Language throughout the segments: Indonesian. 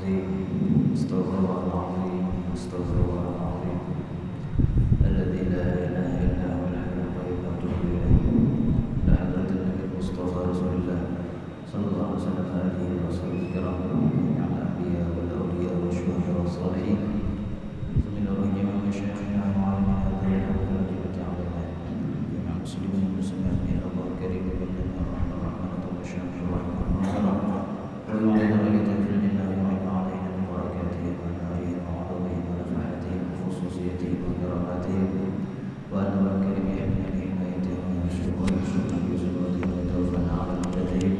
العظيم استغفر الله العظيم استغفر الله العظيم الذي لا إله إلا هو الحي القيوم أتوب إليه إلى حضرة النبي المصطفى رسول الله صلى الله عليه وسلم آله وصحبه الكرام على الأنبياء والأولياء والشهداء والصالحين ومن روحهم ومشايخنا وعلمنا ذرية الواجبة علينا جميع المسلمين والمسلمات من الله الكريم ومن الرحمن الرحمن والشام الرحمن وعلينا ولتغفر لنا ويعين علينا من بركاتهم ونارهم وعظمهم ونفحاتهم وخصوصيتهم وكراماتهم وأن الله الكريم يحمينا بحمايتهم ويرزقنا بزبادهم ويتوفنا على مدتهم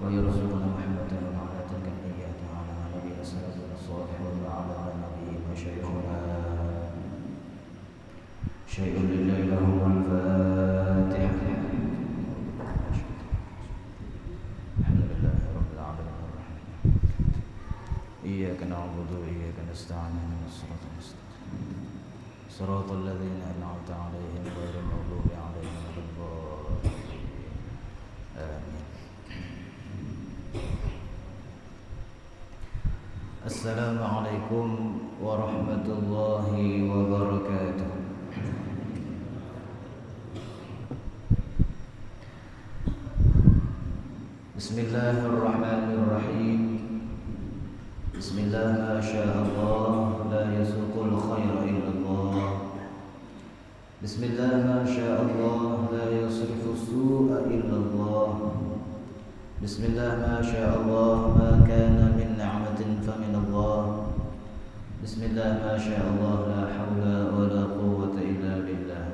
ويرزقنا محبة ومعنة كالنيات على ما نبي سلفنا الصالح وعلى ما نبي مشايخنا شيء لله لهم الفاتحة. الحمد لله رب العالمين الرحمن إياك نعبد وإياك نستعين اهدنا الصراط المستقيم صراط الذين أنعمت عليهم غير المغضوب عليهم ولا الضالين آمين. السلام عليكم ورحمة الله وبركاته. بسم الله الرحمن الرحيم. بسم الله ما شاء الله لا يسوق الخير إلا الله. بسم الله ما شاء الله لا يصرف السوء إلا الله. بسم الله ما شاء الله ما كان من نعمة فمن الله. بسم الله ما شاء الله لا حول ولا قوة إلا بالله.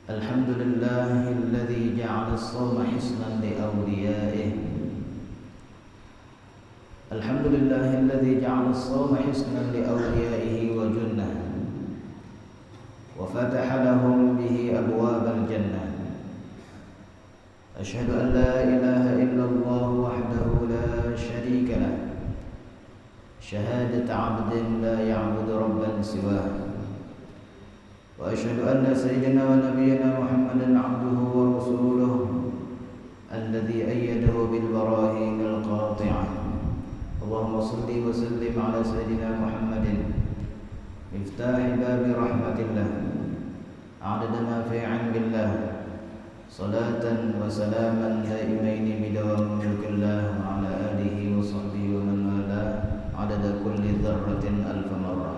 الحمد لله الذي جعل الصوم حصنا لأوليائه. الحمد لله الذي جعل الصوم حصنا لأوليائه وجنة وفتح لهم به أبواب الجنة. أشهد أن لا إله إلا الله وحده لا شريك له شهادة عبد لا يعبد ربا سواه. وأشهد أن سيدنا ونبينا محمدا عبده ورسوله الذي أيده بالبراهين القاطعة. اللهم صل وسلم على سيدنا محمد مفتاح باب رحمة الله عدد ما في علم الله صلاة وسلاما دائمين بدوام ملك الله وعلى آله وصحبه ومن والاه عدد كل ذرة ألف مرة.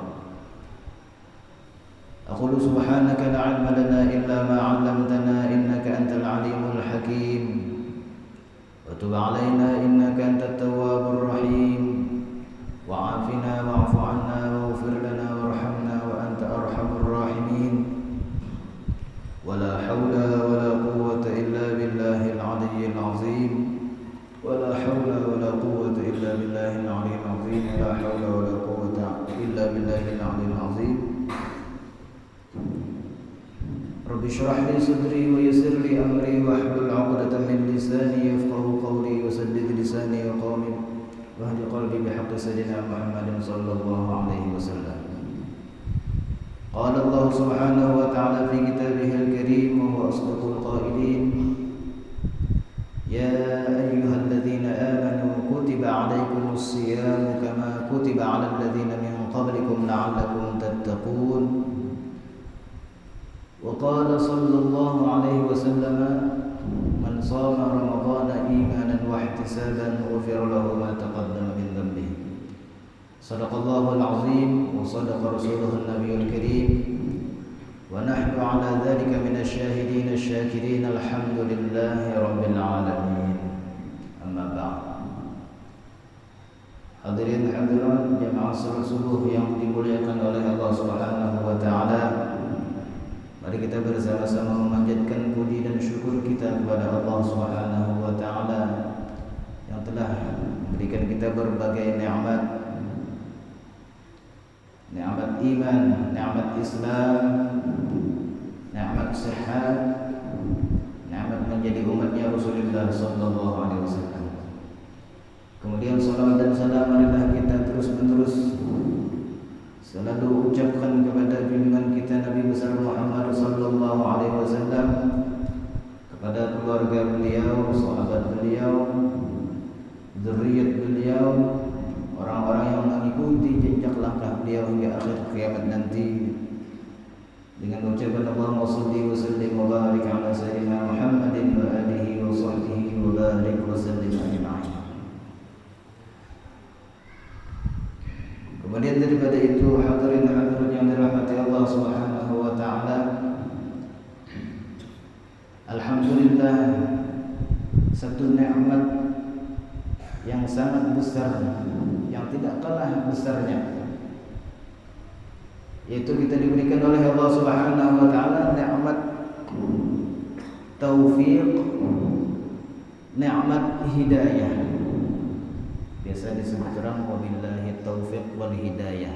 أقول سبحانك لا علم لنا إلا ما علمتنا إنك أنت العليم الحكيم وتب علينا إنك أنت التواب الرحيم وعافنا واعف عنا واغفر لنا وارحمنا وأنت أرحم الراحمين. ولا حول ولا قوة إلا بالله العلي العظيم. ولا حول ولا قوة إلا بالله العلي العظيم. لا حول ولا قوة إلا بالله العلي العظيم. رب اشرح لي صدري ويسر لي أمري واحلل عقدة من لساني يفقهوا قولي وسدد لساني وقومي واهد قلبي بحق سيدنا محمد صلى الله عليه وسلم. قال الله سبحانه وتعالى في كتابه الكريم وهو أصدق القائلين: يا أيها الذين آمنوا كتب عليكم الصيام كما كتب على الذين من قبلكم لعلكم تتقون. وقال صلى الله عليه وسلم: من صام رمضان إيمانا واحتسابا غفر له ما تقدم من ذنبه. صدق الله العظيم وصدق رسوله النبي الكريم ونحن على ذلك من الشاهدين الشاكرين. الحمد لله رب العالمين. أما بعد. Hadirin hadirat jamaah salat subuh yang dimuliakan oleh Allah Subhanahu wa taala. Mari kita bersama-sama memanjatkan puji dan syukur kita kepada Allah Subhanahu wa taala yang telah memberikan kita berbagai nikmat. Nikmat iman, nikmat Islam, nikmat sehat, nikmat menjadi umatnya Rasulullah sallallahu alaihi wasallam. Kemudian salawat dan salam marilah kita terus-menerus selalu ucapkan kepada junjungan kita Nabi besar Muhammad sallallahu alaihi wasallam, kepada keluarga beliau, sahabat beliau, zuriyat beliau beliau hingga akhir kiamat nanti dengan ucapan Allahumma shalli wa sallim wa barik ala sayyidina Muhammadin wa alihi wa sahbihi wa barik wa sallim ajma'in. Kemudian daripada itu, hadirin hadirat yang dirahmati Allah Subhanahu wa taala, alhamdulillah, satu nikmat yang sangat besar, yang tidak kalah besarnya, yaitu kita diberikan oleh Allah Subhanahu wa taala nikmat taufik, nikmat hidayah. Biasa disebut orang wabillahi taufiq wal hidayah.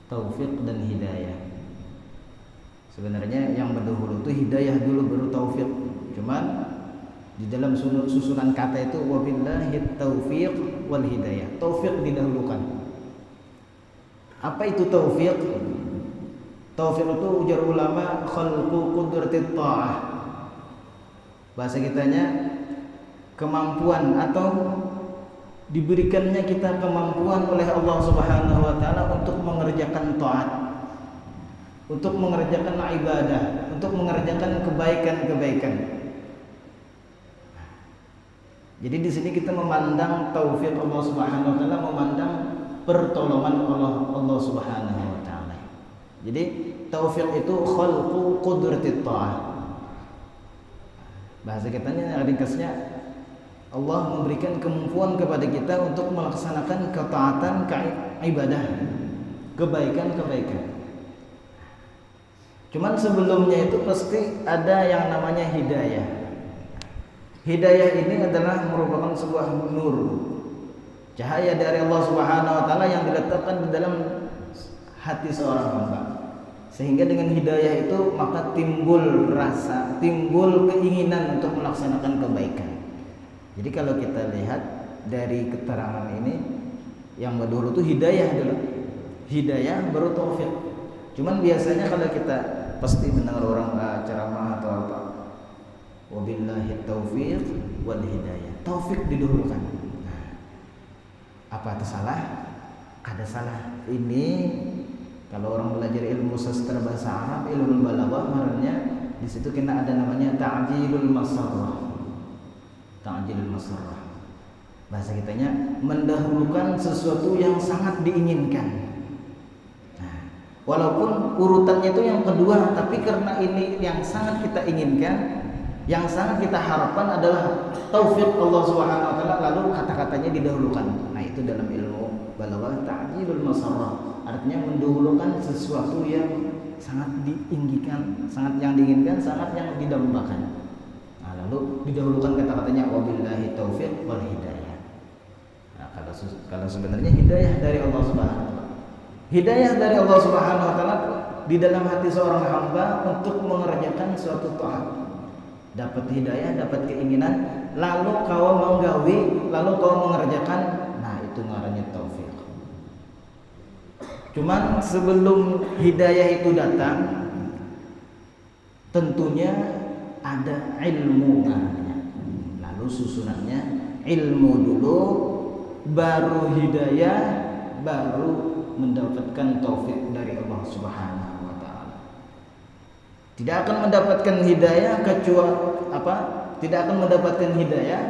Taufik dan hidayah. Sebenarnya yang berdahulu itu hidayah dulu baru taufik. Cuman di dalam susunan kata itu wabillahi taufiq wal hidayah. Taufik didahulukan. Apa itu taufik? Taufik itu ujar ulama khalqu qudratit ta'ah. Bahasa kitanya kemampuan atau diberikannya kita kemampuan oleh Allah Subhanahu wa taala untuk mengerjakan taat, untuk mengerjakan ibadah, untuk mengerjakan kebaikan-kebaikan. Jadi di sini kita memandang taufik Allah Subhanahu wa taala, memandang pertolongan Allah Subhanahu wa taala. Jadi taufik itu khalqu qudratit ta'ah. Bahasa kitanya ringkasnya Allah memberikan kemampuan kepada kita untuk melaksanakan ketaatan, ibadah, kebaikan-kebaikan. Cuman sebelumnya itu pasti ada yang namanya hidayah. Hidayah ini adalah merupakan sebuah nur, cahaya dari Allah Subhanahu wa taala yang diletakkan di dalam hati seorang hamba. Sehingga dengan hidayah itu maka timbul rasa, timbul keinginan untuk melaksanakan kebaikan. Jadi kalau kita lihat dari keterangan ini, yang dulu itu hidayah dulu, hidayah baru taufik. Cuman biasanya kalau kita pasti mendengar orang ceramah atau apa, wabillahi taufiq wal hidayah, taufik didahulukan. Nah, apa itu salah? Ada salah. Ini kalau orang belajar ilmu sastra bahasa Arab, ilmu balaghah, marahnya di situ kena ada namanya ta'jilul masarrah. Ta'jilul masarrah. Bahasa kitanya mendahulukan sesuatu yang sangat diinginkan. Nah, walaupun urutannya itu yang kedua, tapi karena ini yang sangat kita inginkan, yang sangat kita harapkan adalah taufik Allah Subhanahu wa taala, lalu kata-katanya didahulukan. Nah, itu dalam ilmu balaghah ta'jilul masarrah. Artinya mendahulukan sesuatu yang sangat diinginkan, sangat yang diinginkan, sangat yang didambakan. Lalu didahulukan kata-katanya wabillahi taufiq wal hidayah. Nah, kalau sebenarnya hidayah dari Allah Subhanahu wa taala. Hidayah dari Allah Subhanahu wa taala di dalam hati seorang hamba untuk mengerjakan suatu taat. Dapat hidayah, dapat keinginan, lalu kau menggawi, lalu kau mengerjakan, nah itu ngarannya taufik. Cuman sebelum hidayah itu datang, tentunya ada ilmu namanya. Lalu susunannya ilmu dulu, baru hidayah, baru mendapatkan taufik dari Allah Subhanahu wa taala. Tidak akan mendapatkan hidayah kecuali apa? Tidak akan mendapatkan hidayah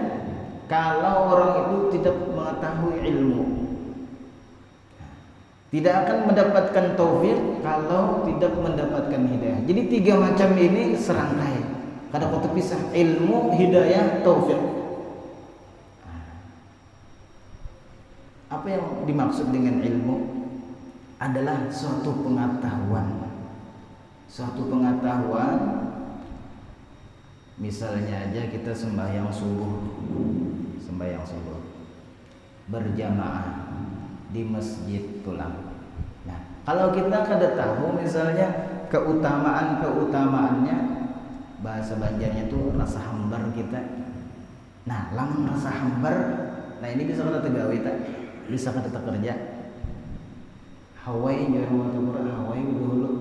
kalau orang itu tidak mengetahui ilmu. Tidak akan mendapatkan taufik kalau tidak mendapatkan hidayah. Jadi tiga macam ini serangkai. Kada kau terpisah, ilmu, hidayah, taufik. Apa yang dimaksud dengan ilmu? Adalah suatu pengetahuan. Suatu pengetahuan, misalnya aja kita sembahyang subuh berjamaah di masjid pulang. Nah, kalau kita kada tahu misalnya keutamaannya, bahasa Banjarnya tuh rasa hambar kita. Nah, lamun rasa hambar, nah ini bisa kada tegawe tak? Bisa kada kerja. Hawai jarum atau hawai dulu.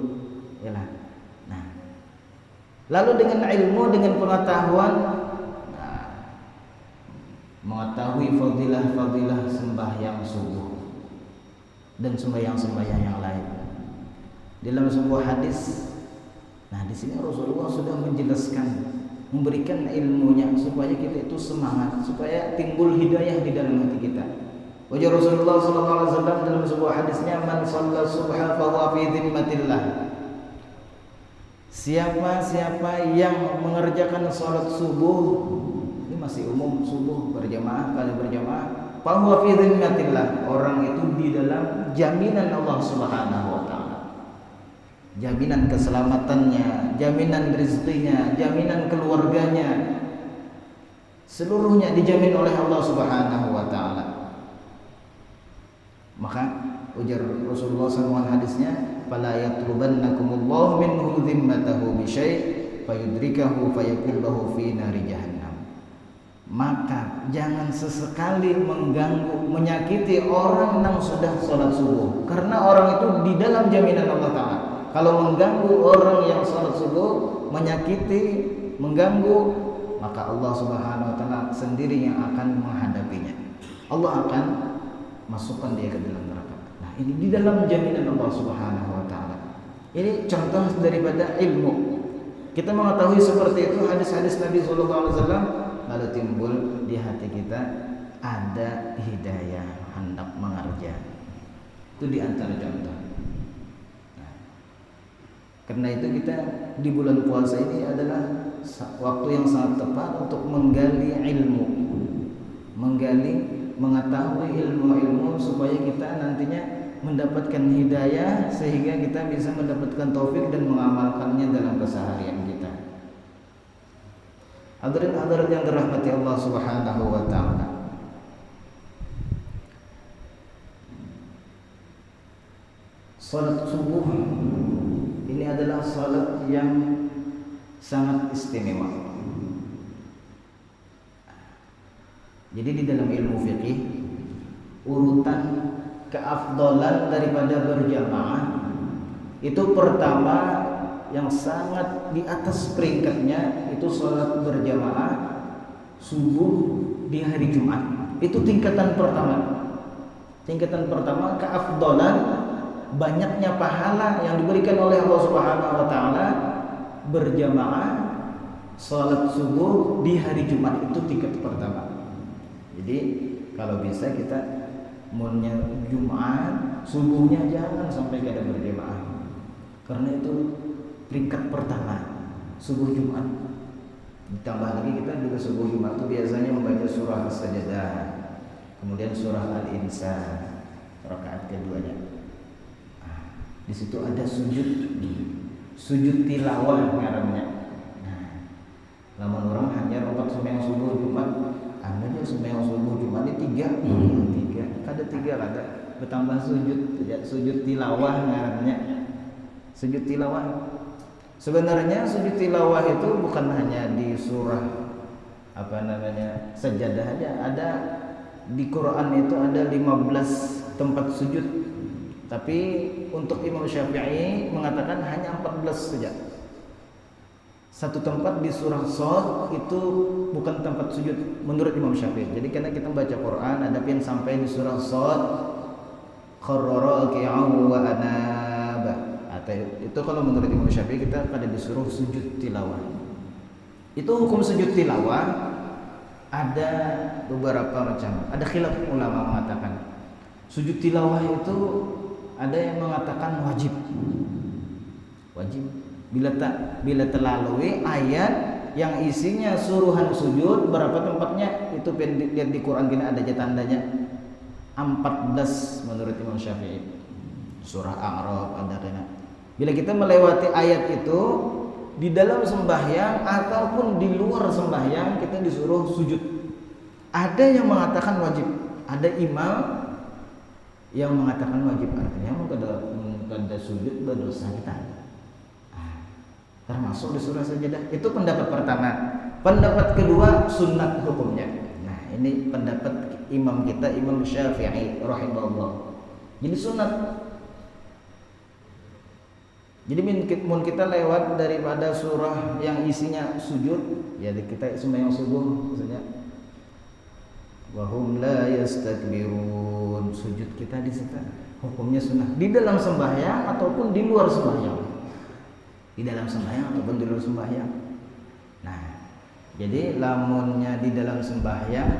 Yalah. Nah. Lalu dengan ilmu, dengan pengetahuan, nah, mengetahui fadilah-fadilah sembahyang subuh. dan sembahyang-sembahyang yang lain. Dalam sebuah hadis, nah di sini Rasulullah sudah menjelaskan, memberikan ilmunya supaya kita itu semangat, supaya timbul hidayah di dalam hati kita. Wajah Rasulullah SAW dalam sebuah hadisnya, man shalla subha fa huwa fi dhimmatillah. Siapa yang mengerjakan sholat subuh, ini masih umum, subuh berjamaah, kali berjamaah, fa huwa fi dhimmatillah, orang itu di dalam jaminan Allah Subhanahu wa taala. Jaminan keselamatannya, jaminan rezekinya, jaminan keluarganya, seluruhnya dijamin oleh Allah Subhanahu wa taala. Maka ujar Rasulullah SAW hadisnya, fala yatlubannakumullahu minhu dhimmatahu bi syai' fayudrikahu fayaqullahu fi nari jahannam. Maka jangan sesekali mengganggu, menyakiti orang yang sudah sholat subuh, karena orang itu di dalam jaminan Allah Ta'ala. Kalau mengganggu orang yang sholat subuh, menyakiti, mengganggu, maka Allah Subhanahu wa taala sendiri yang akan menghadapinya. Allah akan masukkan dia ke dalam neraka. Nah, ini di dalam jaminan Allah Subhanahu wa taala. Ini contoh daripada ilmu. Kita mengetahui seperti itu hadis-hadis Nabi sallallahu alaihi wasallam, lalu timbul di hati kita ada hidayah, hendak mengerja. Itu di antara contoh. Karena itu kita di bulan puasa ini adalah waktu yang sangat tepat untuk menggali ilmu, mengetahui ilmu-ilmu supaya kita nantinya mendapatkan hidayah, sehingga kita bisa mendapatkan taufik dan mengamalkannya dalam keseharian kita. Hadirin-hadirat yang dirahmati Allah Subhanahu wa taala. Salat subuh ini adalah salat yang sangat istimewa. Jadi di dalam ilmu fikih, urutan keafdalan daripada berjamaah itu pertama yang sangat di atas peringkatnya itu salat berjamaah subuh di hari Jumat. Itu tingkatan pertama. Tingkatan pertama keafdalan, banyaknya pahala yang diberikan oleh Allah Subhanahu wa taala berjamaah salat subuh di hari Jumat, itu tingkat pertama. Jadi kalau bisa kita maunya Jumat subuhnya jangan sampai kada berjamaah, karena itu peringkat pertama subuh Jumat. Ditambah lagi kita juga subuh Jumat itu biasanya membaca surah As-Sajdah, kemudian surah Al-Insan rakaat keduanya. Di situ ada sujud tilawah ngarannya. Nah, lamun orang hanya rokat sembahyang subuh Jumat, anda aja sembahyang subuh Jumat ini tiga, kada bertambah sujud tilawah ngarannya. Sujud tilawah. Sebenarnya sujud tilawah itu bukan hanya di surah Sajadah aja, ada di Quran itu ada 15 tempat sujud. Tapi untuk Imam Syafi'i mengatakan hanya 14 saja. Satu tempat di surah Shad itu bukan tempat sujud menurut Imam Syafi'i. Jadi karena kita baca Quran ada yang sampai di surah Shad kharrara ki'aw wa anab. Itu kalau menurut Imam Syafi'i kita pada disuruh sujud tilawah. Itu hukum sujud tilawah ada beberapa macam. Ada khilaf ulama mengatakan sujud tilawah itu ada yang mengatakan wajib bila terlalui ayat yang isinya suruhan sujud. Berapa tempatnya itu lihat di Quran kena ada aja tandanya 14 menurut Imam Syafi'i. Surah A'raf ada kena. Bila kita melewati ayat itu di dalam sembahyang ataupun di luar sembahyang kita disuruh sujud. Ada yang mengatakan wajib, ada imam yang mengatakan wajib, artinya kada sujud berdosa kita. Termasuk di surah Sajadah. Itu pendapat pertama. Pendapat kedua sunat hukumnya. Nah, ini pendapat imam kita, Imam Syafi'i rahimahullah. Jadi sunat. Jadi mun kita lewat daripada surah yang isinya sujud, ya kita sembahyang subuh misalnya. Wa hum la yastakbirun. sujud kita di situ hukumnya sunnah di dalam sembahyang ataupun di luar sembahyang. Di dalam sembahyang ataupun di luar sembahyang. Nah, jadi lamunnya di dalam sembahyang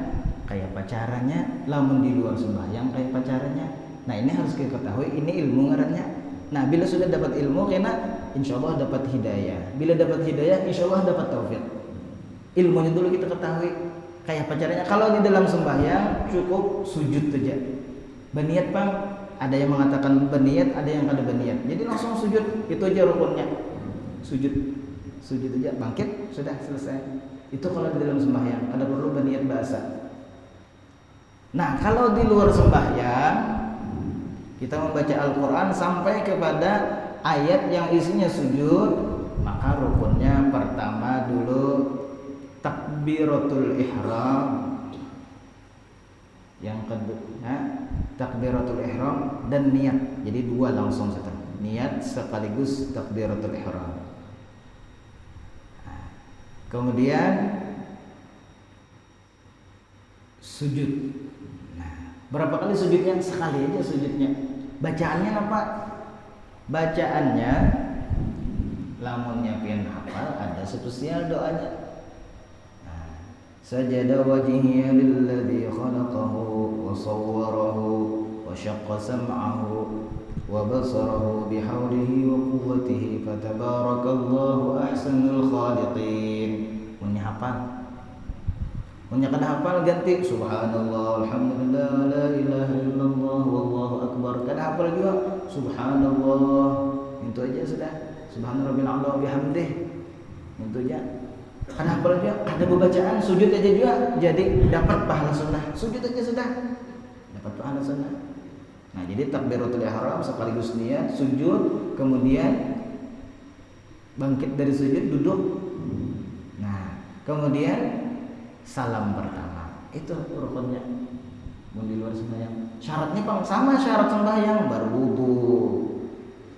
kayak pacarannya, lamun di luar sembahyang kayak pacarannya. Nah, ini harus kita ketahui, ini ilmu ngarannya. Nah, bila sudah dapat ilmu, kena insya Allah dapat hidayah. Bila dapat hidayah, insya Allah dapat taufik. Ilmunya dulu kita ketahui kayak pacarannya. Kalau di dalam sembahyang cukup sujud saja. Berniat Bang, ada yang mengatakan berniat, ada yang kada berniat. Jadi langsung sujud, itu aja rukunnya. Sujud aja, bangkit, sudah selesai. Itu kalau di dalam sembahyang, kada perlu berniat bahasa. Nah, kalau di luar sembahyang, kita membaca Al-Quran sampai kepada ayat yang isinya sujud, maka rukunnya pertama dulu takbiratul ihram, yang kedua takbiratul ihram dan niat. Jadi dua langsung saja, niat sekaligus takbiratul ihram. Kemudian sujud. Nah, berapa kali sujudnya? Sekali aja sujudnya. Bacaannya apa? Bacaannya lamunnya pian hafal ada spesial doanya. Sajada wajhiya lilladzi khalaqahu wa sawwarahu wa syaqqa sam'ahu wa basarahu bihaulihi wa quwwatihi fatabarakallahu ahsanul khaliqin. Punya hafal. Punya kada hafal ganti subhanallah alhamdulillah la ilaha illallah wallahu akbar. Kada hafal juga subhanallah. Itu aja sudah. Subhanarabbil a'la bihamdih. Itu aja. Kada hafal juga, kada bacaan, sujud aja juga jadi dapat pahala sunnah. Sujud aja sudah dapat pahala sunnah. Nah, jadi takbiratul ihram sekaligus niat, sujud, kemudian bangkit dari sujud, duduk. Nah, kemudian salam pertama. Itu rukunnya. Mau di luar sembahyang. Syaratnya sama syarat sembahyang, berwudu,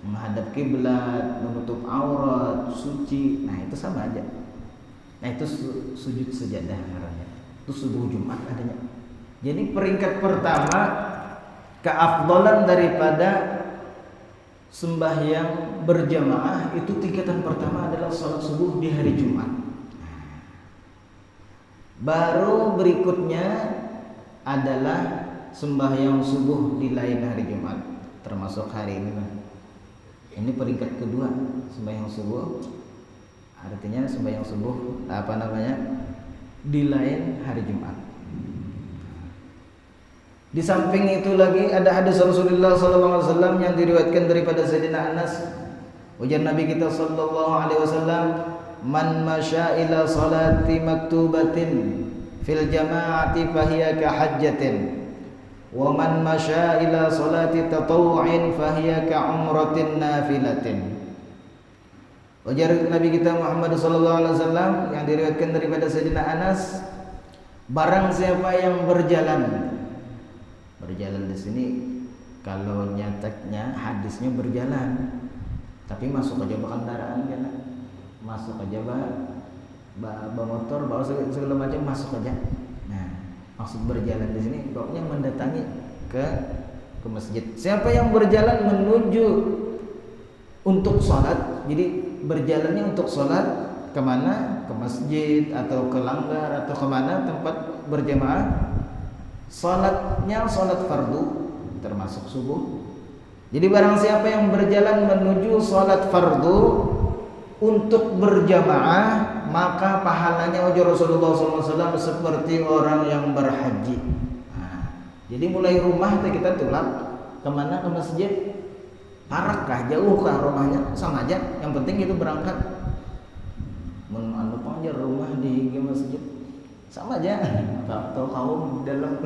menghadap kiblat, menutup aurat, suci. Nah, itu sama aja. Nah, itu sujud sajadah namanya. Itu subuh Jumat adanya. Jadi peringkat pertama keafdalan daripada sembahyang berjamaah itu tingkatan pertama adalah sholat subuh di hari Jumat. Baru berikutnya adalah sembahyang subuh di lain hari Jumat, termasuk hari ini. Ini peringkat kedua sembahyang subuh. Artinya sembahyang subuh di lain hari Jumat. Di samping itu lagi ada hadis Rasulullah SAW yang diriwayatkan daripada Sayyidina Anas. Ujar Nabi kita SAW, man masya ila salati maktubatin fil jama'ati fahiya ka hajjatin, wa man masya ila salati tatawu'in fahiya ka umratin nafilatin. Ujar Nabi kita Muhammad SAW yang diriwayatkan daripada Sayyidina Anas, barang siapa yang berjalan di sini, kalau nyataknya hadisnya berjalan, tapi masuk aja kendaraan kan, masuk aja bawa motor, bawa segala macam masuk aja. Nah, maksud berjalan di sini pokoknya mendatangi ke masjid. Siapa yang berjalan menuju untuk sholat, jadi berjalannya untuk sholat kemana? Ke masjid atau ke langgar atau kemana tempat berjamaah. Sholatnya sholat fardu termasuk subuh. Jadi barang siapa yang berjalan menuju sholat fardu untuk berjamaah, maka pahalanya ujar Rasulullah SAW seperti orang yang berhaji. Nah, jadi mulai rumah kita tulak kemana? Ke masjid. Parakkah, jauhkah rumahnya? Sama aja, yang penting itu berangkat. Menurut aja rumah di masjid sama aja, atau kaum dalam.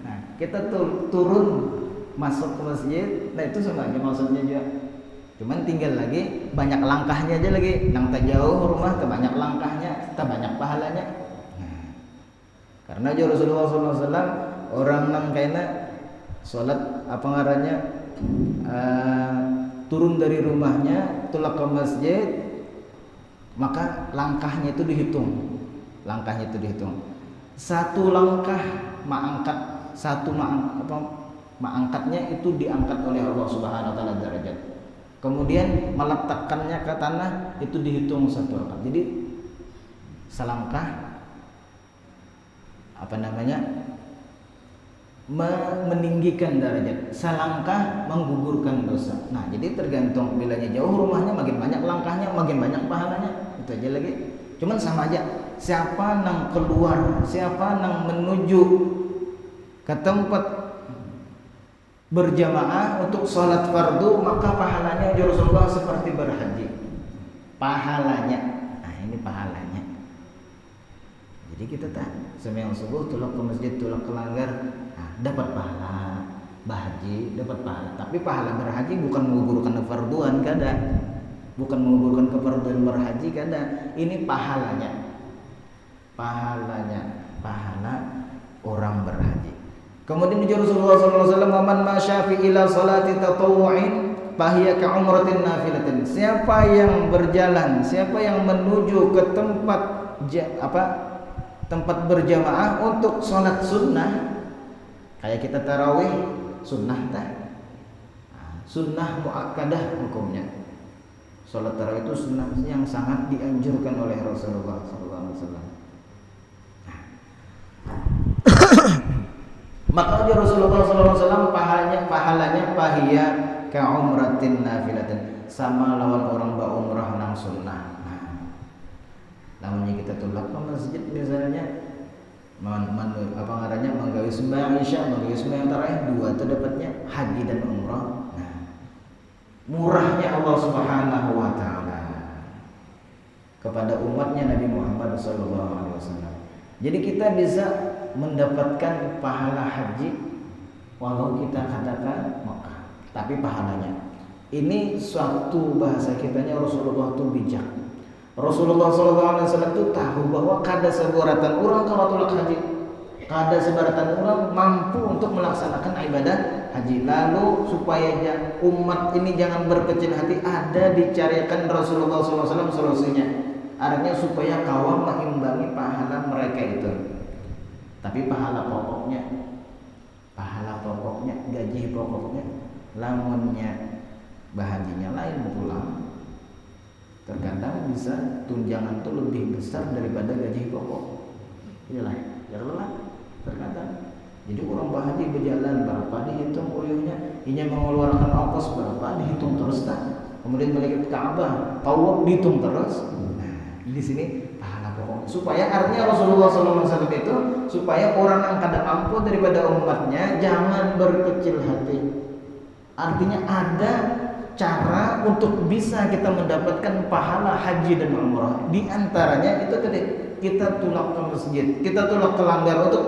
Nah, kita turun masuk ke masjid, nah itu sama aja maksudnya juga. Cuman tinggal lagi banyak langkahnya aja lagi. Nang tak jauh rumah, tak banyak langkahnya, tak banyak pahalanya. Nah, karena aja Rasulullah SAW orang nang kena sholat apa ngarannya turun dari rumahnya tulak ke masjid, maka langkahnya itu dihitung. Satu langkah mengangkat mengangkatnya itu diangkat oleh Allah Subhanahu wa taala derajat. Kemudian meletakkannya ke tanah itu dihitung 1 rakaat. Jadi selangkah meninggikan derajat, selangkah menggugurkan dosa. Nah, jadi tergantung bilanya jauh rumahnya makin banyak langkahnya, makin banyak pahalanya. Itu aja lagi. Cuman sama aja. Siapa nang keluar, siapa nang menuju ke tempat berjamaah untuk sholat fardu, maka pahalanya Rasulullah seperti berhaji. Pahalanya. Nah, ini pahalanya. Jadi kita sembahyang subuh tulak ke masjid, tulak ke langgar, dapat pahala berhaji, dapat pahala. Tapi pahala berhaji bukan menggugurkan kefarduan, kada. Bukan menggugurkan kefarduan berhaji, kada. Ini pahalanya. Pahala orang berhaji. Kemudian di Rasulullah SAW, "Man masya fi ila salati tatawwu'in fahiya ka'umratin nafilatin." Siapa yang berjalan, siapa yang menuju ke tempat berjamaah untuk sholat sunnah, kayak kita tarawih sunnah sunnah muakkadah hukumnya. Sholat tarawih itu sunnah yang sangat dianjurkan oleh Rasulullah SAW. Maka Rasulullah SAW pahalanya pahiya ka'umratin nafilatin, sama lawan orang berumrah nang sunnah. Namanya kita tulak ke masjid misalnya, menggawi sembahyang isya, menggawi sembahyang tarawih, 2 itu dapatnya haji dan umrah. Nah, murahnya Allah Subhanahu wa taala kepada umatnya Nabi Muhammad SAW. Jadi kita bisa mendapatkan pahala haji walau kita katakan Mekah, tapi pahalanya ini suatu bahasa kitanya Rasulullah itu bijak. Rasulullah SAW itu tahu bahwa kada sebaratan orang kalau tulak haji, kada sebaratan orang mampu untuk melaksanakan ibadah haji. Lalu supaya umat ini jangan berkecil hati, ada dicarikan Rasulullah SAW solusinya. Artinya supaya kawan mengimbangi pahala mereka itu. Tapi pahala pokoknya, gaji pokoknya, lamunnya bahaginya lain pulang. Terkadang bisa tunjangan itu lebih besar daripada gaji pokok. Iyalah, terkadang. Jadi orang bahagia berjalan berapa dihitung uyuhnya, ini mengeluarkan ongkos berapa dihitung terus Kemudian balik ke Ka'bah, tawaf dihitung terus. Di sini pahala pokok. Supaya artinya Rasulullah SAW itu supaya orang yang kada mampu daripada umatnya jangan berkecil hati. Artinya ada cara untuk bisa kita mendapatkan pahala haji dan umrah. Di antaranya itu tadi kita tulak ke masjid, kita tulak ke langgar untuk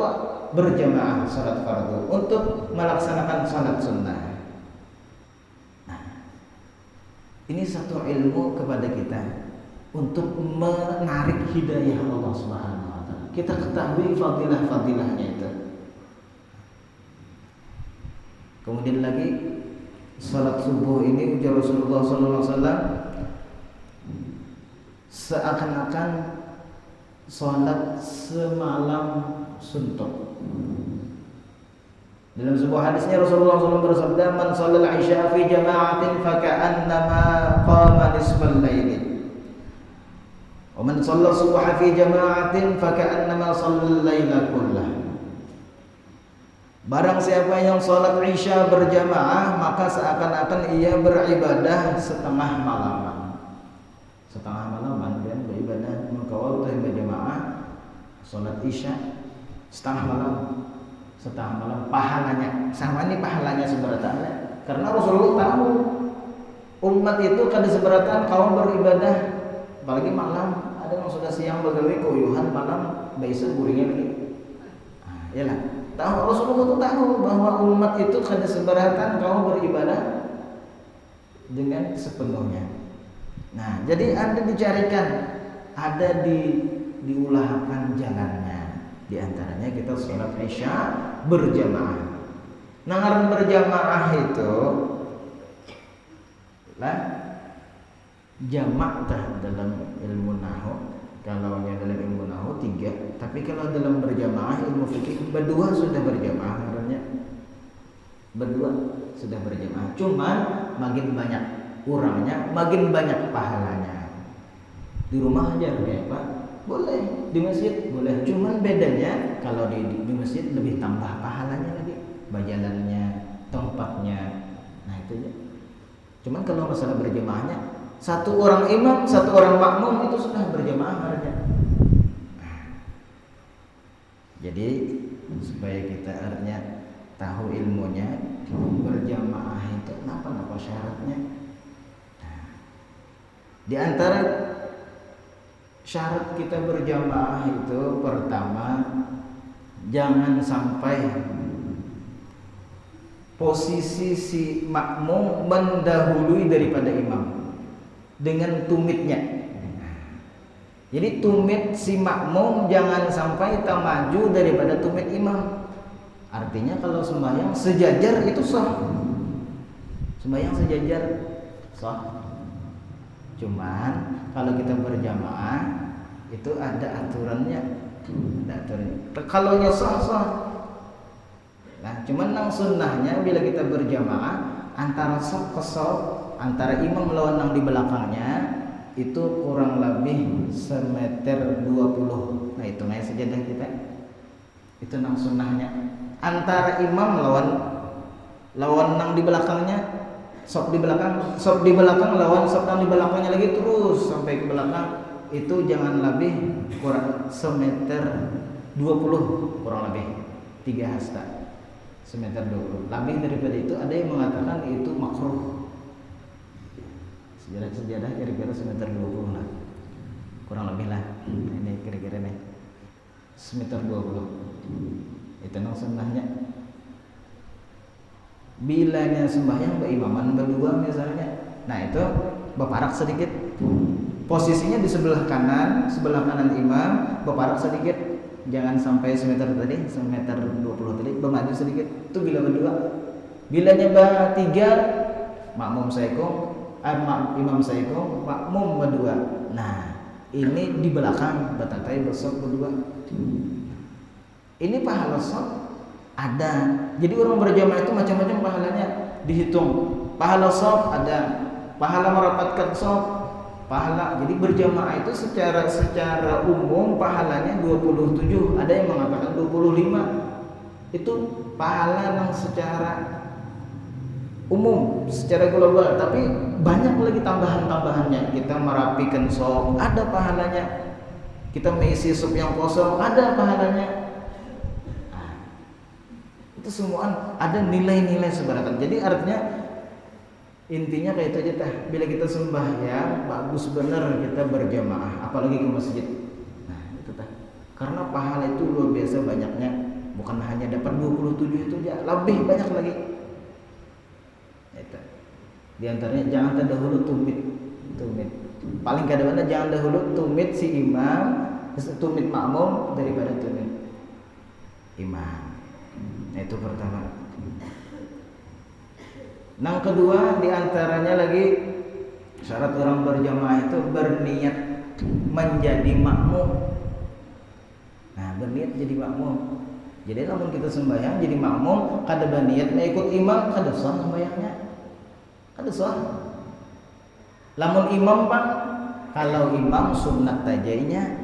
berjamaah salat fardu, untuk melaksanakan salat sunnah. Nah, ini satu ilmu kepada kita untuk menarik hidayah Allah Subhanahu wa taala. Kita ketahui fadilah-fadilahnya itu. Kemudian lagi salat subuh ini ujar Rasulullah SAW seakan-akan salat semalam suntuk. Dalam sebuah hadisnya Rasulullah SAW bersabda, "Man shallal isya fi jama'atin faka'annama qama nisfal laili. Wa man shalla subha fi jama'atin faka'annama shallal laila kullah." Barang siapa yang sholat isya berjamaah, maka seakan-akan ia beribadah setengah malaman. Setengah malaman dan beribadah mengkawal berjamaah sholat isya setengah malam pahalanya sama ini pahalanya seberatan. Karena Rasulullah tahu umat itu kada seberatan kaum beribadah apalagi malam. Ada yang sudah siang begawe kuyuhan malam bisa guringnya lagi. Iyalah. Tahu Rasulullah itu tahu bahwa umat itu kada seberatan kaum beribadah dengan sepenuhnya. Nah, jadi Anda dicarikan, ada diulahkan jalannya. Di antaranya kita sholat isya berjamaah. Nah, berjamaah itu lah jamak dalam ilmu nahwu. Kalau dalam ilmu nahwu 3, tapi kalau dalam berjamaah ilmu fikih berdua sudah berjamaah namanya. berdua sudah berjamaah. Cuman makin banyak orangnya, makin banyak pahalanya. Di rumah aja ya Pak, boleh. Di masjid boleh. Cuman bedanya kalau di masjid lebih tambah pahalanya lagi, bajalannya, tempatnya. Nah itu ya. Cuman kalau masalah berjamaahnya, satu orang imam, satu orang makmum itu sudah berjamaah harusnya. Jadi supaya kita artinya tahu ilmunya, berjamaah itu apa syaratnya. Nah, di antara syarat kita berjamaah itu pertama, jangan sampai posisi si makmum mendahului daripada imam dengan tumitnya. Jadi tumit si makmum jangan sampai tak maju daripada tumit imam. Artinya kalau sembahyang sejajar itu sah. Sembahyang sejajar sah. Cuman kalau kita berjamaah itu ada aturannya. Ada aturannya. Kalau sah. Nah, cuman nang sunnahnya bila kita berjamaah antara saf ke saf, antara imam melawan nang di belakangnya itu kurang lebih 1,20 m. Nah, hitungnya sejadah kita. Itu nang sunnahnya. Antara imam lawan nang di belakangnya, saf di belakang lawan saf nang di belakangnya lagi terus sampai ke belakang itu jangan lebih kurang 1,20 m, kurang lebih 3 hasta. 1,20 m. Lebih daripada itu ada yang mengatakan itu makruh. Sejadah kira-kira 1,20 m lah, kurang lebih lah. Ini kira-kira nih 1,20 m. Itu nang sunnahnya. Bilanya sembahyang berimaman berdua misalnya, nah itu berparak sedikit. Posisinya di sebelah kanan imam, berparak sedikit. Jangan sampai 1 meter tadi, 1,20 m tadi, bermaju sedikit. Itu bila berdua. Bilanya bertiga, makmum saikung, imam saikung, makmum berdua. Nah, ini di belakang batatai besok berdua. Ini pahala saf ada. Jadi orang berjamaah itu macam-macam pahalanya dihitung. Pahala saf ada, pahala merapatkan saf, pahala. Jadi berjamaah itu secara umum pahalanya 27. Ada yang mengatakan 25. Itu pahala yang secara umum, secara global. Tapi banyak lagi tambahan-tambahannya. Kita merapikan saf ada pahalanya. Kita mengisi saf yang kosong ada pahalanya. Itu semua ada nilai-nilai sebenarnya. Jadi artinya intinya kayak itu aja tah. Bila kita sembahyang bagus benar kita berjamaah, apalagi ke masjid. Nah, itu tah. Karena pahala itu luar biasa banyaknya. Bukan hanya dapat 27 itu aja, lebih banyak lagi. Itu. Di antaranya jangan terdahulu tumit. Paling kadang-kadang jangan dahulu tumit si imam, tumit makmum daripada tumit imam. Nah, itu pertama. Yang kedua diantaranya lagi syarat orang berjamaah itu berniat menjadi makmum. Nah, berniat jadi makmum. Jadi namun kita sembahyang jadi makmum, kada berniat mengikut imam, kada sah sembahyangnya. Kada sah. Lamun imam Pak, kalau imam sunnat tajainya.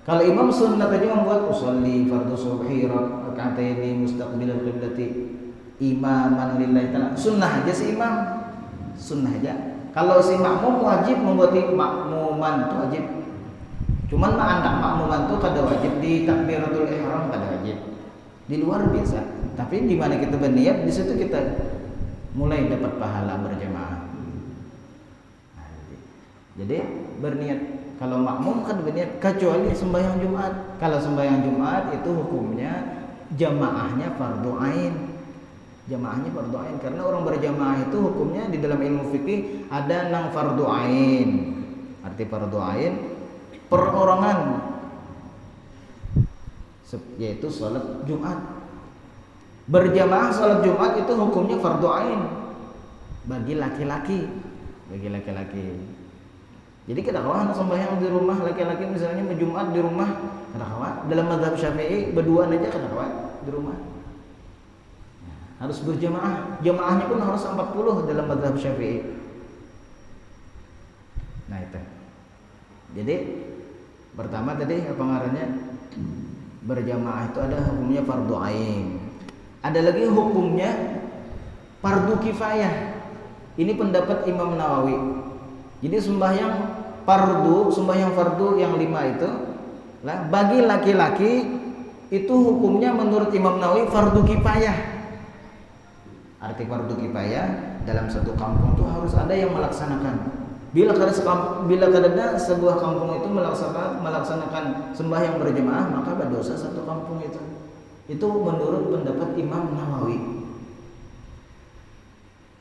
Kalau imam sunnat aja membuat usolli fardhu subhi raka'ataini mustaqbilal qiblati imaman lillahi ta'ala. Sunnah aja si imam. Sunnah aja. Kalau si makmum wajib membuat makmuman itu wajib. Cuman anak makmuman itu kada wajib di takbiratul ihram, kada wajib. Di luar biasa. Tapi di mana kita berniat di situ kita mulai dapat pahala berjamaah. Jadi berniat. Kalau makmum kan berniat kecuali sembahyang Jumat. Kalau sembahyang Jumat itu hukumnya jamaahnya fardu ain. Jamaahnya fardu ain karena orang berjamaah itu hukumnya di dalam ilmu fikih ada nang fardu ain. Arti fardu ain perorangan, yaitu salat Jumat. Berjamaah salat Jumat itu hukumnya fardu ain bagi laki-laki. Jadi kada kawan sembahyang di rumah laki-laki misalnya Jumat di rumah kada kawan. Dalam mazhab Syafi'i berdua aja kada kawan di rumah. Nah, harus berjamaah. Jamaahnya pun harus 40 dalam mazhab Syafi'i. Nah itu. Jadi pertama tadi apa ngarannya, berjamaah itu ada hukumnya fardu ain. Ada lagi hukumnya fardu kifayah. Ini pendapat Imam Nawawi. Jadi sembahyang fardu yang 5 itu lah bagi laki-laki itu hukumnya menurut Imam Nawawi fardu kifayah. Arti fardu kifayah, dalam satu kampung itu harus ada yang melaksanakan. Bila kadang sebuah kampung itu melaksanakan sembahyang berjamaah, maka berdosa satu kampung itu. Itu menurut pendapat Imam Nawawi.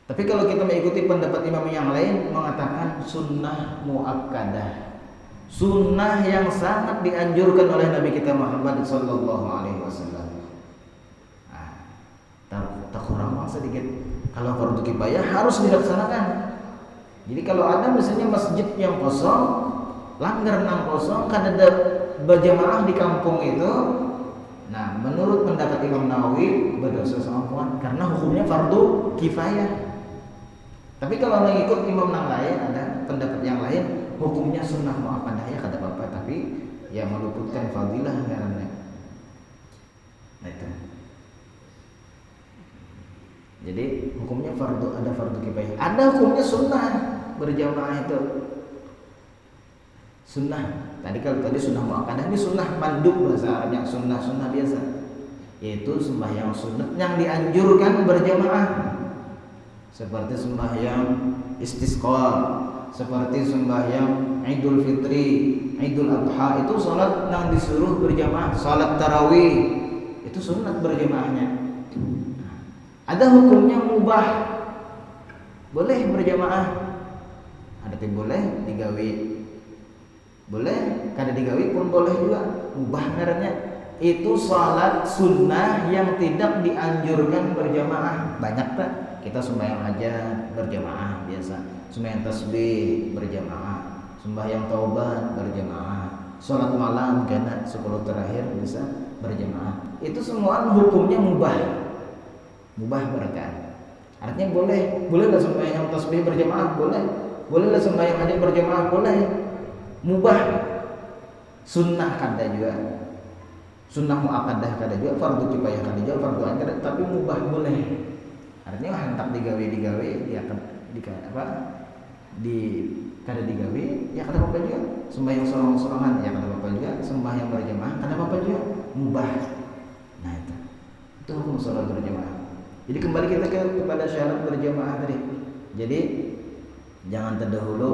Tapi kalau kita mengikuti pendapat imam yang lain, mengatakan sunnah muakkadah, sunnah yang sangat dianjurkan oleh Nabi kita Muhammad SAW. Tak kurang sedikit. Kalau fardu kifayah harus dilaksanakan. Jadi kalau ada misalnya masjid yang kosong, langgar yang kosong, kan ada berjamaah di kampung itu, nah menurut pendapat Imam Nawawi berdosa semua karena hukumnya fardu kifayah. Tapi kalau mengikut imam yang lain, ada pendapat yang lain, hukumnya sunnah muakkadah, ya kada apa-apa, tapi ya meluputkan fadilah karena. Nah itu. Jadi hukumnya ada fardu kifayah, ada hukumnya sunnah berjamaah itu. Sunnah. Tadi sunnah muakkadah, ini sunnah mandub bahasa Arabnya, sunnah biasa. Yaitu sembahyang sunat yang dianjurkan berjamaah. Seperti sembahyang istisqa, seperti sembahyang Idul Fitri, Idul Adha, itu salat yang disuruh berjamaah. Salat tarawih itu sunat berjamaahnya. Ada hukumnya mubah, boleh berjamaah. Ada yang boleh digawi, boleh kada digawi pun boleh juga. Mubah ngarannya. Itu salat sunnah yang tidak dianjurkan berjamaah. Banyak tak? Kita sembahyang aja berjamaah biasa, sembahyang tasbih berjamaah, sembahyang taubat berjamaah, sholat malam karena 10 terakhir bisa berjamaah. Itu semua hukumnya mubah berkah. Artinya bolehlah sembahyang tasbih berjamaah, bolehlah sembahyang aja berjamaah, boleh. Mubah. Sunnah kada juga, sunnah muakkadah kada juga, fardu kifayah kada juga, fardu ain kada, tapi mubah boleh. Artinya hentak digawe ya kada digawe ya kada apa-apa juga. Sembahyang sorong-sorongan ya kada apa-apa juga, sembahyang berjamaah kada apa-apa juga, mubah. Nah itu hukum salat berjamaah. Jadi kembali kita kepada syarat berjamaah tadi. Jadi jangan terdahulu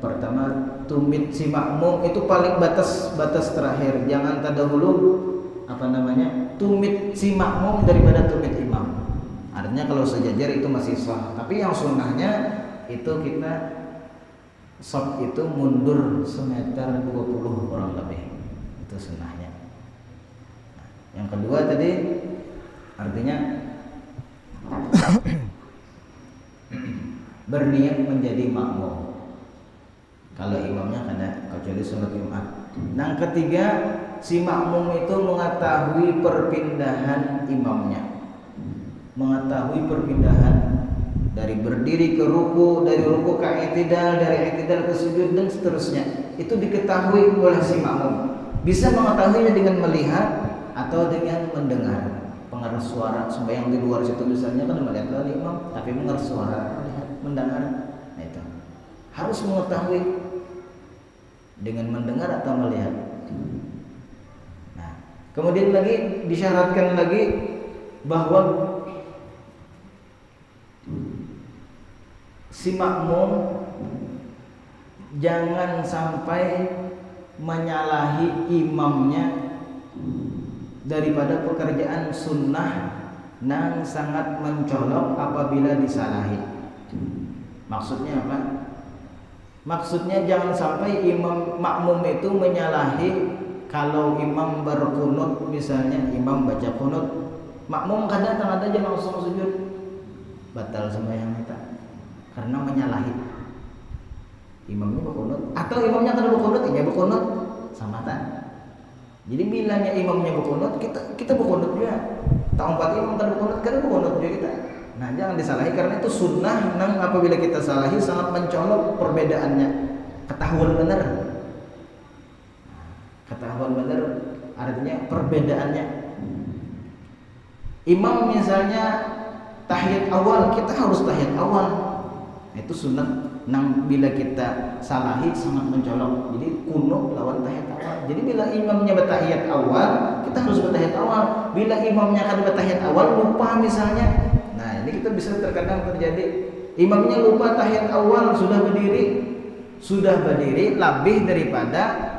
pertama tumit si makmum itu paling batas terakhir. Jangan terdahulu tumit si makmum daripada tumit imam. Artinya kalau sejajar itu masih sah, tapi yang sunnahnya itu kita shaf itu mundur semeter 20 kurang lebih, itu sunnahnya. Yang kedua tadi artinya berniat menjadi makmum. Kalau imamnya kada, kecuali sholat Jumat. Yang ketiga, si makmum itu mengetahui perpindahan imamnya. Mengetahui perpindahan dari berdiri ke ruku, dari ruku ke i'tidal, dari i'tidal ke sujud dan seterusnya. Itu diketahui oleh si makmum. Bisa mengetahuinya dengan melihat atau dengan mendengar. Pengaruh suara sembahyang di luar situ misalnya kan melihat oleh imam, tapi mendengar suara, melihat, mendengar. Nah itu harus mengetahui dengan mendengar atau melihat. Nah, kemudian lagi disyaratkan lagi bahwa si makmum jangan sampai menyalahi imamnya daripada pekerjaan sunnah yang sangat mencolok apabila disalahi. Maksudnya apa? Maksudnya jangan sampai makmum itu menyalahi. Kalau imam berkunut misalnya, imam baca kunut, makmum kadang ada aja langsung sujud, batal sembahyang kita karena menyalahi. Imamnya berkunut atau imamnya kada berkunut, ya berkunut sama tak. Jadi bilangnya imamnya berkunut, kita berkunut juga. Tak umpati imam kada kunut juga kita. Nah, jangan disalahi karena itu sunnah nang apabila kita salahi sangat mencolok perbedaannya. Ketahuan benar. Ketahuan benar artinya perbedaannya. Imam misalnya tahiyat awal, kita harus tahiyat awal. Itu sunnah nang bila kita salahi sangat mencolok. Jadi kunut lawan tahiyat awal. Jadi bila imamnya bertahiyat awal, kita harus bertahiyat awal. Bila imamnya akan bertahiyat awal lupa misalnya. Nah, ini kita bisa terkadang terjadi imamnya lupa tahiyat awal, sudah berdiri lebih daripada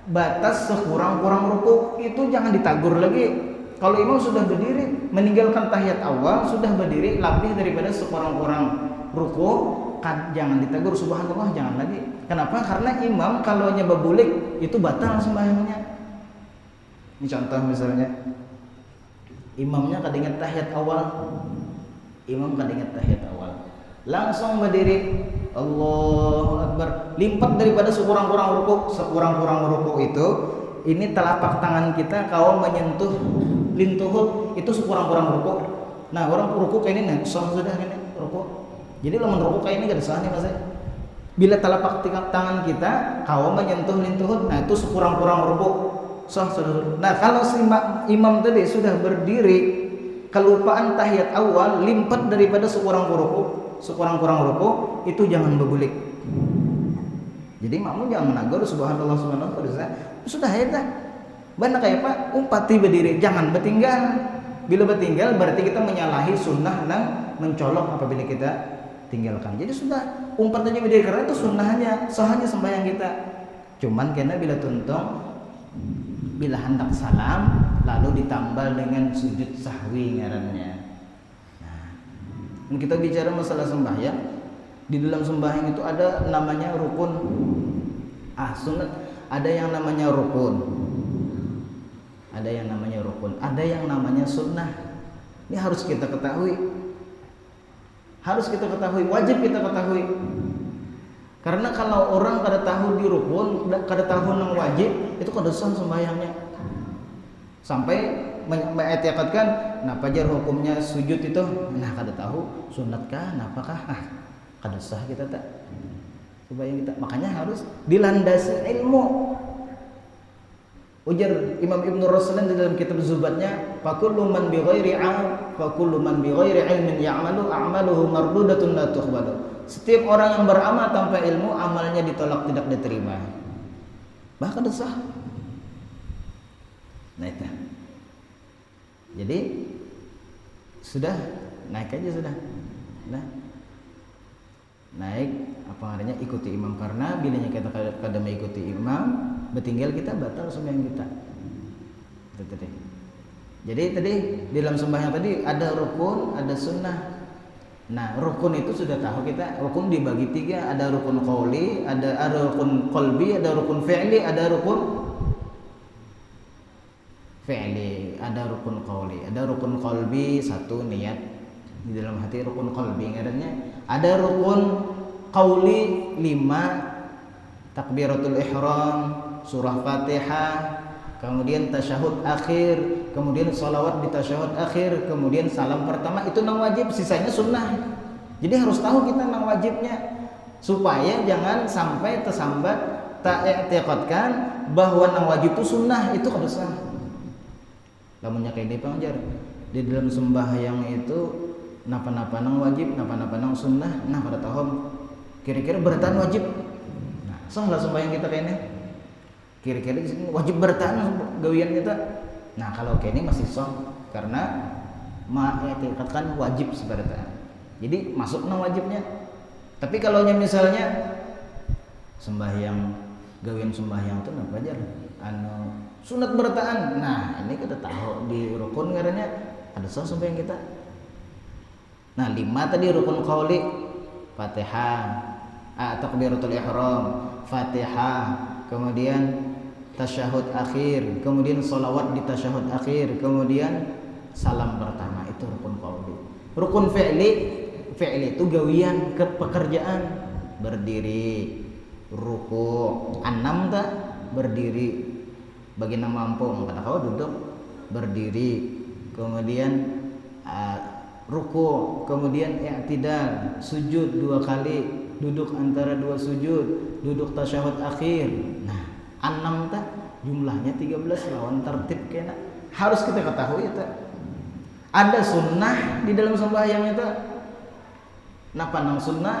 batas sekurang-kurang rukuk, itu jangan ditagur lagi. Kalau imam sudah berdiri meninggalkan tahiyat awal, sudah berdiri lebih daripada sekurang-kurang rukuk, jangan ditegur subhanallah, jangan lagi. Kenapa? Karena imam kalau nyebabulik itu batal sembahyangnya. Ini contoh misalnya imamnya kadinget tahiyat awal, langsung berdiri Allahu Akbar, lipat daripada sekurang-kurang rukuk itu. Ini telapak tangan kita kalau menyentuh lintuhut itu sekurang-kurang rukuk. Nah, orang rukuk kayak ini nih, sudah ini rukuk. Jadi lamun rukuk kayak ini gak sah nih Mas. Bila telapak tangan kita kalau menyentuh lintuhut, nah itu sekurang-kurang rukuk. Nah, kalau si imam tadi sudah berdiri kelupaan tahiyat awal, lipat daripada sekurang-kurang rukuk, itu jangan berbulik. Jadi makmum jangan menagur subhanallah sudah ya dah. Bana kayak Pak umpati berdiri, jangan bertinggal. Bila bertinggal berarti kita menyalahi sunnah nang mencolok apabila kita tinggalkan. Jadi sudah umpat aja berdiri karena itu sunnahnya, sahanya sembahyang kita. Cuman karena bila hendak salam lalu ditambal dengan sujud sahwi ngarannya. Nah, kita bicara masalah sembahyang, di dalam sembahyang itu ada namanya rukun. Sunat, ada yang namanya rukun. Ada yang namanya sunnah. Ini harus kita ketahui. Wajib kita ketahui. Karena kalau orang kada tahu di rukun, kada tahu nang wajib, itu kada sah sembahyangnya. Sampai mengetikatkan, nah pajar hukumnya sujud itu, nah kada tahu sunatkah, napakah, kada sah kita tak. Sembahyang kita, makanya harus dilandasi ilmu. Ujar Imam Ibnu Ruslan di dalam kitab Zubatnya, fakullu man bighairi ilmin ya'malu a'maluhu mardudatun la tuqbalu. Setiap orang yang beramal tanpa ilmu, amalnya ditolak, tidak diterima. Bahkan sah. Nah itu. Jadi sudah naik aja sudah. Nah. Naik apa artinya ikuti imam, karena bilanya kita kada mengikuti imam, bertinggal kita batal sembahyang kita. Itu tadi. Jadi tadi di dalam sembahyang tadi ada rukun, ada sunnah. Nah, rukun itu sudah tahu kita, rukun dibagi tiga, ada rukun qauli, ada rukun qalbi, ada rukun fi'li, ada rukun fi'li, ada rukun qauli, ada rukun qalbi, satu niat di dalam hati, rukun qalbi ngarannya. Ada rukun qauli 5, takbiratul ihram, surah Fatihah, kemudian tasyahud akhir, kemudian salawat di tasyahud akhir, kemudian salam pertama, itu nang wajib, sisanya sunnah. Jadi harus tahu kita nang wajibnya, supaya jangan sampai tersambat tak i'tiqadkan bahwa nang wajib itu sunnah, itu kada sah. Lamunnya kayak ini pengajar di dalam sembahyang itu napa-napa nang wajib, napa-napa nang sunnah, nah pada tahu kira-kira bertahan wajib. Nah, sah lah sembahyang kita kayak ini. Kira-kira wajib bertahan gawian kita. Nah, kalau kayak ini masih sah karena mengikatkan wajib sebenarnya. Jadi masuk nang wajibnya. Tapi kalau misalnya sembahyang gawian sembahyang itu napa aja? Sunat bertahan. Nah, ini kita tahu di rukun ngarannya ada sah sembahyang kita. Nah, 5 tadi rukun qauli, Fatihah, takbiratul ihram, Fatihah, kemudian tasyahud akhir, kemudian sholawat di tasyahud akhir, kemudian salam pertama, itu rukun qauli. Rukun fi'li itu gawian, pekerjaan, berdiri, ruku, 6 tak berdiri bagi nang mampu, kata kau duduk, berdiri, kemudian ruku, kemudian i'tidal, sujud 2 kali, duduk antara 2 sujud, duduk tasyahud akhir. Nah, 6 tah jumlahnya 13 lawan tertib kena. Harus kita ketahui itu. Ada sunnah di dalam sembahyang itu. Napa nang sunnah?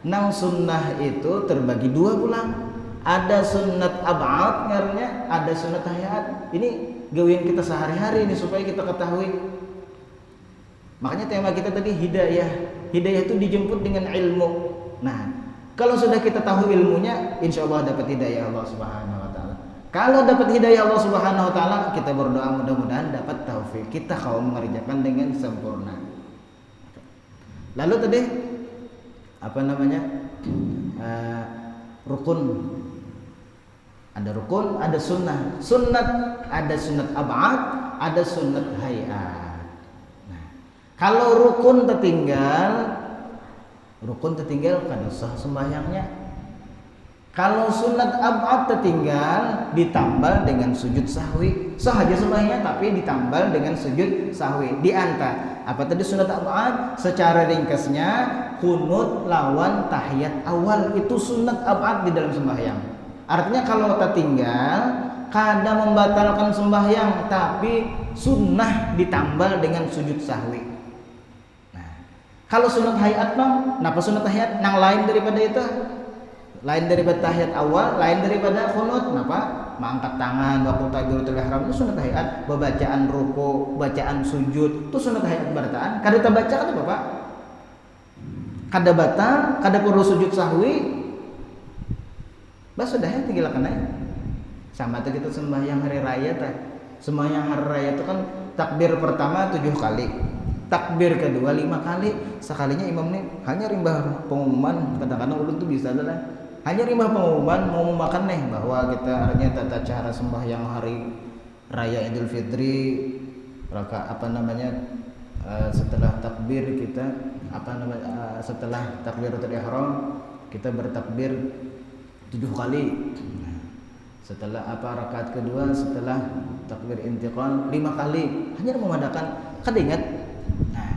Nang sunnah itu terbagi 2 pula. Ada sunnat ab'ad ngarannya, ada sunnat hayat. Ini gawean kita sehari-hari ini supaya kita ketahui. Makanya tema kita tadi hidayah. Hidayah itu dijemput dengan ilmu. Nah, kalau sudah kita tahu ilmunya, insya Allah dapat hidayah Allah Subhanahu wa ta'ala. Kalau dapat hidayah Allah Subhanahu wa ta'ala, kita berdoa mudah-mudahan dapat taufik. Kita kaum mengerjakan dengan sempurna. Lalu tadi apa namanya? Rukun. Ada rukun, ada sunnah. Sunnat, ada sunnat ab'ad, ada sunnat hayat. Nah, kalau rukun tertinggal kada sah sembahyangnya. Kalau sunat ab'ad tertinggal ditambal dengan sujud sahwi. Sah aja sembahyangnya tapi ditambal dengan sujud sahwi. Di antara apa tadi sunat ab'ad? Secara ringkasnya kunut lawan tahiyat awal itu sunat ab'ad di dalam sembahyang. Artinya kalau tertinggal kada membatalkan sembahyang tapi sunnah ditambal dengan sujud sahwi. Nah, kalau sunat hayat bang, kenapa sunat hayat? Nang lain daripada itu, lain daripada tahiyat awal, lain daripada kunut. Kenapa? Mengangkat tangan waktu takbiratul ihram itu sunat hayat. Bacaan ruku, bacaan sujud itu sunat hayat barataan. Kada kita baca kan Bapak? Kada batal, kada perlu sujud sahwi. Bas sudah ya tinggal kena. Sama tuh kita sembahyang hari raya tah. Sembahyang hari raya itu kan takbir pertama 7 kali. Takbir kedua 5 kali. Sekalinya imam nih hanya rimbah pengumuman, kadang-kadang ulun tuh bisa lah. Hanya rimbah pengumuman mau makan nih bahwa kita artinya tata cara sembahyang hari raya Idul Fitri setelah takbir kita setelah takbiratul ihram kita bertakbir 7 kali. Setelah rakaat kedua setelah takbir intiqal 5 kali. Hanya memadakan kada ingat. Nah,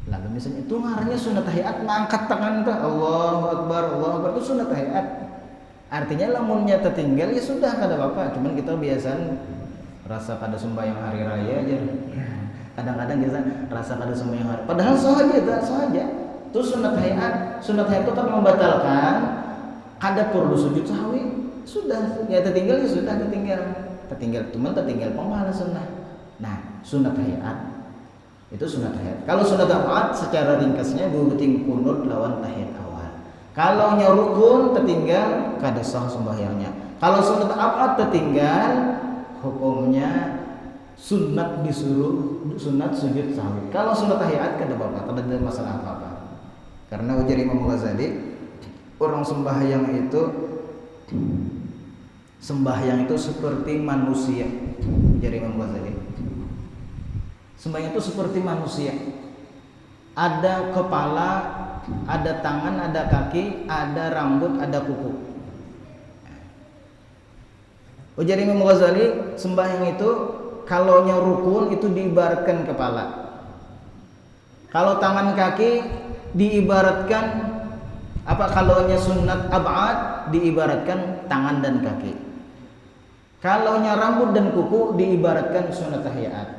lalu misalnya itu ngarannya sunat hayat mengangkat tangan tuh Allahu Akbar itu sunat hayat. Artinya lamunnya tertinggal ya sudah kada apa-apa. Cuman kita biasaan rasa kada sembahyang hari raya aja. Kadang-kadang kita rasa kada sembahyang hari. Padahal sahaja. Itu sunat hayat. Sunat hayat itu kan membatalkan kada perlu sujud sahwi. Sudah ya tertinggal ya sudah tertinggal cuman tertinggal pemahala sunnah. Nah, sunat hayat itu sunat hayat. Kalau sunat ab'ad secara ringkasnya bubuting kunut lawan tahiyat awal. Kalau rukun tertinggal kada sah sembahyangnya. Kalau sunat ab'ad tertinggal hukumnya sunat disuruh sunat sujud sahwi. Kalau sunat hayat kada apa-apa, kada ada masalah apa-apa. Karena ujar Imam Ghazali orang sembahyang itu seperti manusia. Jadi Imam Ghazali, sembahyang itu seperti manusia. Ada kepala, ada tangan, ada kaki, ada rambut, ada kuku. Ujar Imam Ghazali, sembahyang itu kalau rukun itu diibaratkan kepala. Kalau tangan kaki diibaratkan kalau sunat ab'ad diibaratkan tangan dan kaki. Kalau rambut dan kuku diibaratkan sunat tahiyat.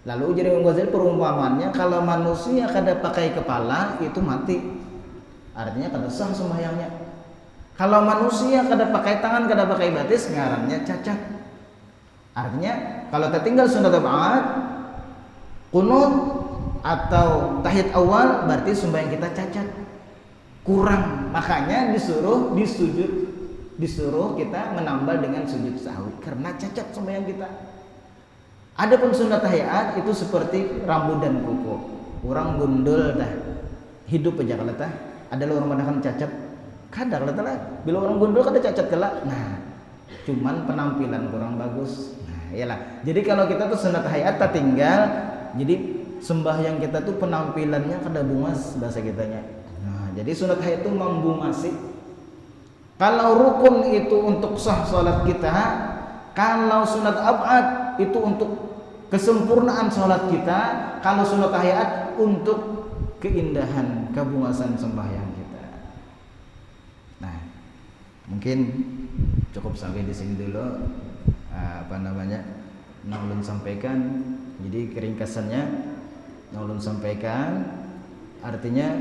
Lalu ujar Imam Ghazali perumpamannya kalau manusia kada pakai kepala itu mati. Artinya kada sah sembahyangnya. Kalau manusia kada pakai tangan, kada pakai batis, ngarannya cacat. Artinya kalau tertinggal sunat ab'ad, kunut atau tahiyat awal berarti sembahyang kita cacat. Kurang, makanya disuruh kita menambal dengan sujud sahwi karena cacat sembahyang kita. Adapun sunat tahiyat itu seperti rambut dan kuku. Orang gundul dah hidup aja kalau tah ada orang manakan cacat kadar lah. Bila orang gundul kada cacat kelak. Nah, cuman penampilan kurang bagus. Nah, iyalah. Jadi kalau kita tuh sunat tahiyat tertinggal, jadi sembahyang kita tuh penampilannya kada bungas bahasa kitanya. Jadi sunat hayat itu membungasi. Kalau rukun itu untuk sah salat kita, kalau sunat ab'ad itu untuk Kesempurnaan sholat kita kalau sholat tahiyat untuk keindahan kabungasan sembahyang kita. Nah, mungkin cukup sampai di sini dulu. Nang ulun sampaikan. Jadi keringkasannya nang ulun sampaikan artinya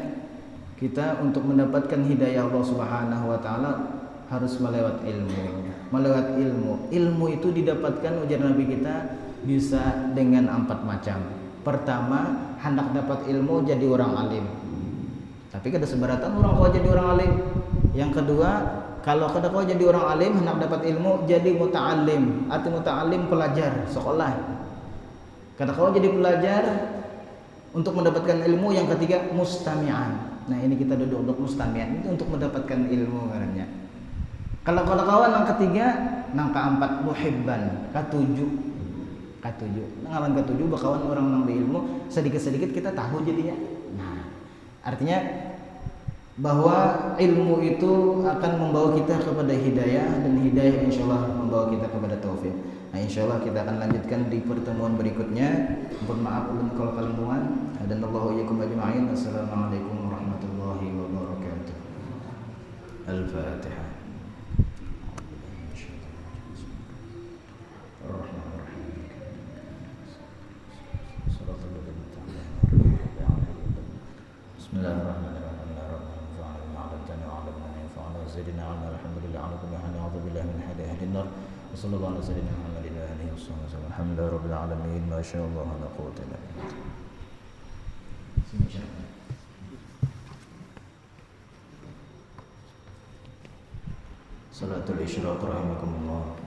kita untuk mendapatkan hidayah Allah Subhanahu wa taala harus melewat ilmu. Melewat ilmu. Ilmu itu didapatkan ujar Nabi kita bisa dengan 4 macam. Pertama, hendak dapat ilmu jadi orang alim. Tapi kada seberatan orang kau jadi orang alim. Yang kedua, kalau kada kau jadi orang alim hendak dapat ilmu jadi muta'allim. Arti muta'allim pelajar, sekolah. Kada kau jadi pelajar untuk mendapatkan ilmu. Yang ketiga, mustami'an. Nah, ini kita duduk untuk mustami'an itu untuk mendapatkan ilmu karena. Kalau kawan yang ketiga, nang keempat muhibban, ketujuh. Ngawan ketujuh bakawan orang nang berilmu sedikit-sedikit kita tahu jadinya. Nah, artinya bahwa ilmu itu akan membawa kita kepada hidayah dan hidayah insyaallah membawa kita kepada taufik. Nah, insyaallah kita akan lanjutkan di pertemuan berikutnya. Mohon maaf ulun kalau kalungan dan Allahu iyyakum ajma'in. Assalamualaikum warahmatullahi wabarakatuh. Al-Fatihah. Sayyidina alhamdulillah ala kulli hal a'udzu billahi min hadhihi an-nar wa sallallahu ala sayyidina Muhammadin wa alihi wasallam alhamdulillahi rabbil alamin ma sha Allah la quwwata illa billah. Salatul Isyraq rahimakumullah.